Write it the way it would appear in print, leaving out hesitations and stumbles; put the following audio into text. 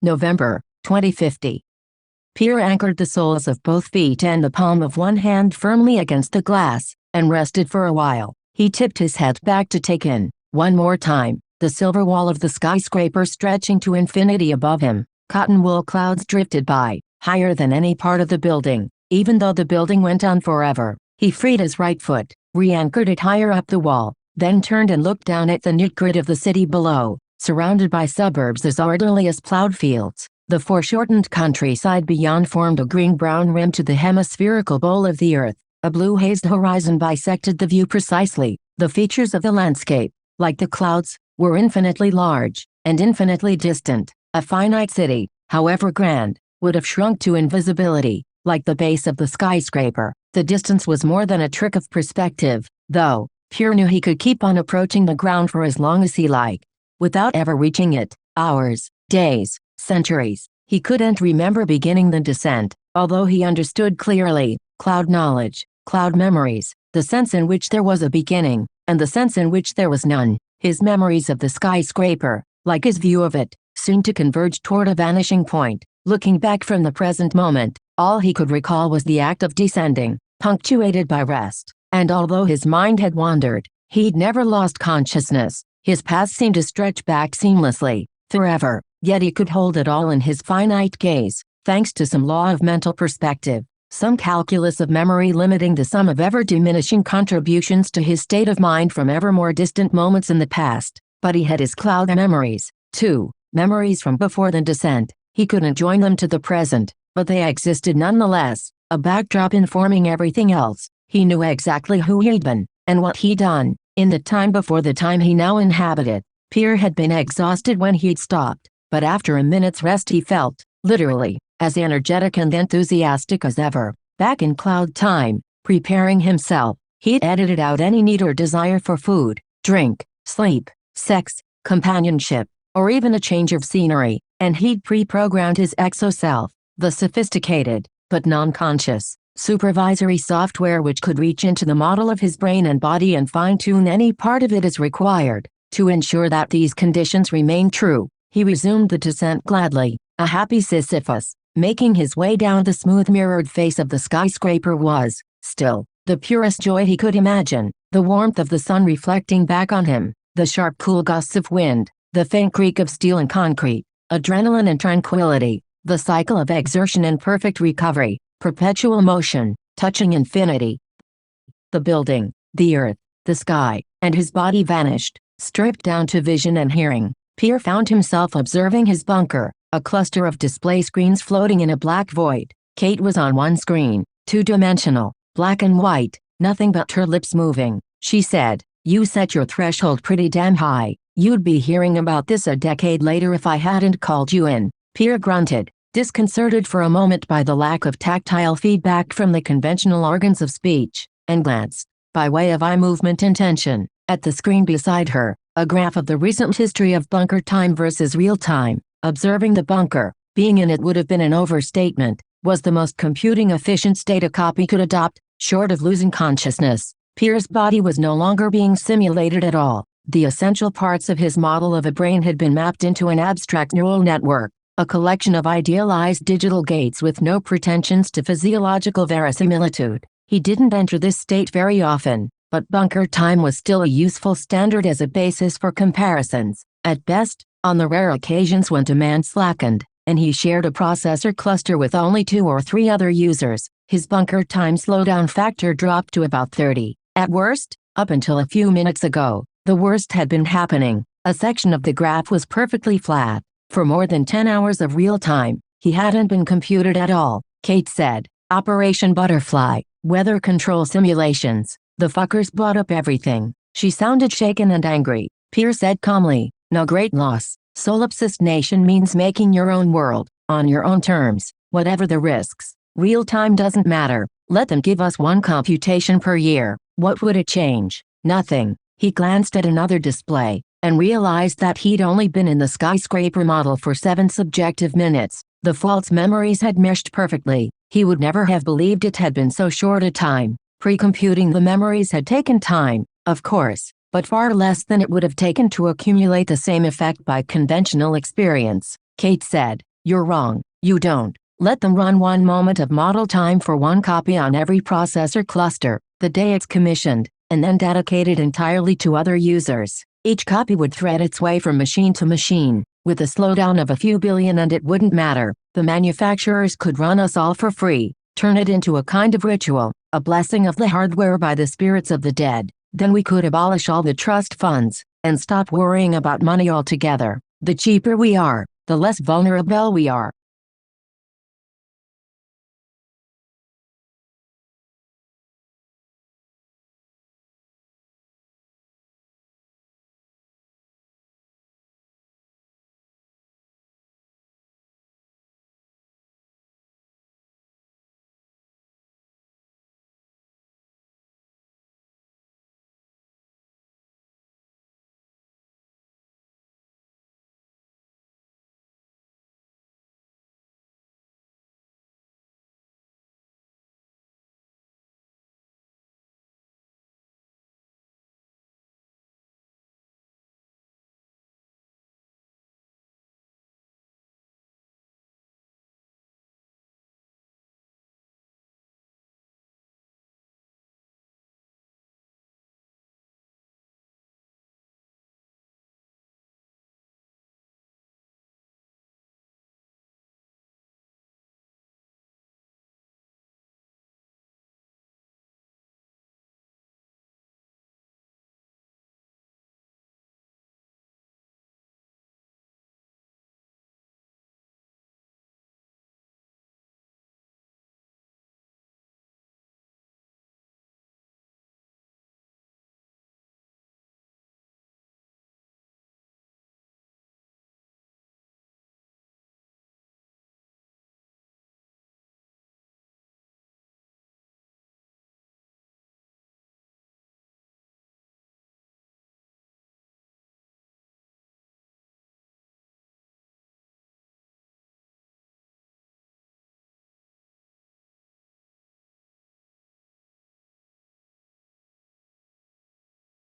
November, 2050. Pierre anchored the soles of both feet and the palm of one hand firmly against the glass, and rested for a while. He tipped his head back to take in, one more time, the silver wall of the skyscraper stretching to infinity above him. Cotton wool clouds drifted by, higher than any part of the building, even though the building went on forever. He freed his right foot, re-anchored it higher up the wall, then turned and looked down at the neat grid of the city below, surrounded by suburbs as orderly as plowed fields. The foreshortened countryside beyond formed a green-brown rim to the hemispherical bowl of the earth. A blue-hazed horizon bisected the view precisely. The features of the landscape, like the clouds, were infinitely large, and infinitely distant. A finite city, however grand, would have shrunk to invisibility, like the base of the skyscraper. The distance was more than a trick of perspective, though. Pierre knew he could keep on approaching the ground for as long as he liked, without ever reaching it. Hours, days, centuries. He couldn't remember beginning the descent, although he understood clearly. Cloud knowledge, cloud memories, the sense in which there was a beginning, and the sense in which there was none. His memories of the skyscraper, like his view of it, seemed to converge toward a vanishing point. Looking back from the present moment, all he could recall was the act of descending, punctuated by rest. And although his mind had wandered, he'd never lost consciousness. His past seemed to stretch back seamlessly, forever, yet he could hold it all in his finite gaze, thanks to some law of mental perspective, some calculus of memory limiting the sum of ever-diminishing contributions to his state of mind from ever more distant moments in the past. But he had his cloud memories, too, memories from before the descent. He couldn't join them to the present, but they existed nonetheless, a backdrop informing everything else. He knew exactly who he'd been, and what he'd done, in the time before the time he now inhabited. Pierre had been exhausted when he'd stopped, but after a minute's rest he felt, literally, as energetic and enthusiastic as ever. Back in cloud time, preparing himself, he'd edited out any need or desire for food, drink, sleep, sex, companionship, or even a change of scenery, and he'd pre-programmed his exo-self, the sophisticated, but non-conscious, supervisory software which could reach into the model of his brain and body and fine-tune any part of it as required. To ensure that these conditions remained true, he resumed the descent gladly, a happy Sisyphus. Making his way down the smooth mirrored face of the skyscraper was, still, the purest joy he could imagine. The warmth of the sun reflecting back on him, the sharp cool gusts of wind, the faint creak of steel and concrete, adrenaline and tranquility, the cycle of exertion and perfect recovery, perpetual motion, touching infinity. The building, the earth, the sky, and his body vanished, stripped down to vision and hearing. Pierre found himself observing his bunker, a cluster of display screens floating in a black void. Kate was on one screen, two-dimensional, black and white, nothing but her lips moving. She said, "You set your threshold pretty damn high. You'd be hearing about this a decade later if I hadn't called you in." Pierre grunted, disconcerted for a moment by the lack of tactile feedback from the conventional organs of speech, and glanced, by way of eye movement intention, at the screen beside her, a graph of the recent history of bunker time versus real time. Observing the bunker, being in it would have been an overstatement, was the most computing-efficient state a copy could adopt, short of losing consciousness. Pierre's body was no longer being simulated at all. The essential parts of his model of a brain had been mapped into an abstract neural network, a collection of idealized digital gates with no pretensions to physiological verisimilitude. He didn't enter this state very often, but bunker time was still a useful standard as a basis for comparisons. At best, on the rare occasions when demand slackened, and he shared a processor cluster with only 2 or 3 other users, his bunker time slowdown factor dropped to about 30. At worst, up until a few minutes ago, the worst had been happening. A section of the graph was perfectly flat. For more than 10 hours of real time, he hadn't been computed at all. Kate said, "Operation Butterfly, weather control simulations. The fuckers bought up everything." She sounded shaken and angry. Pierre said calmly, "No great loss. Solipsist Nation means making your own world, on your own terms, whatever the risks. Real time doesn't matter. Let them give us 1 computation per year. What would it change? Nothing." He glanced at another display, and realized that he'd only been in the skyscraper model for 7 subjective minutes. The false memories had meshed perfectly. He would never have believed it had been so short a time. Pre-computing the memories had taken time, of course, but far less than it would have taken to accumulate the same effect by conventional experience. Kate said, You're wrong, you don't. Let them run 1 moment of model time for 1 copy on every processor cluster, the day it's commissioned, and then dedicated entirely to other users. Each copy would thread its way from machine to machine, with a slowdown of a few billion, and it wouldn't matter. The manufacturers could run us all for free, turn it into a kind of ritual, a blessing of the hardware by the spirits of the dead. Then we could abolish all the trust funds, and stop worrying about money altogether. The cheaper we are, the less vulnerable we are.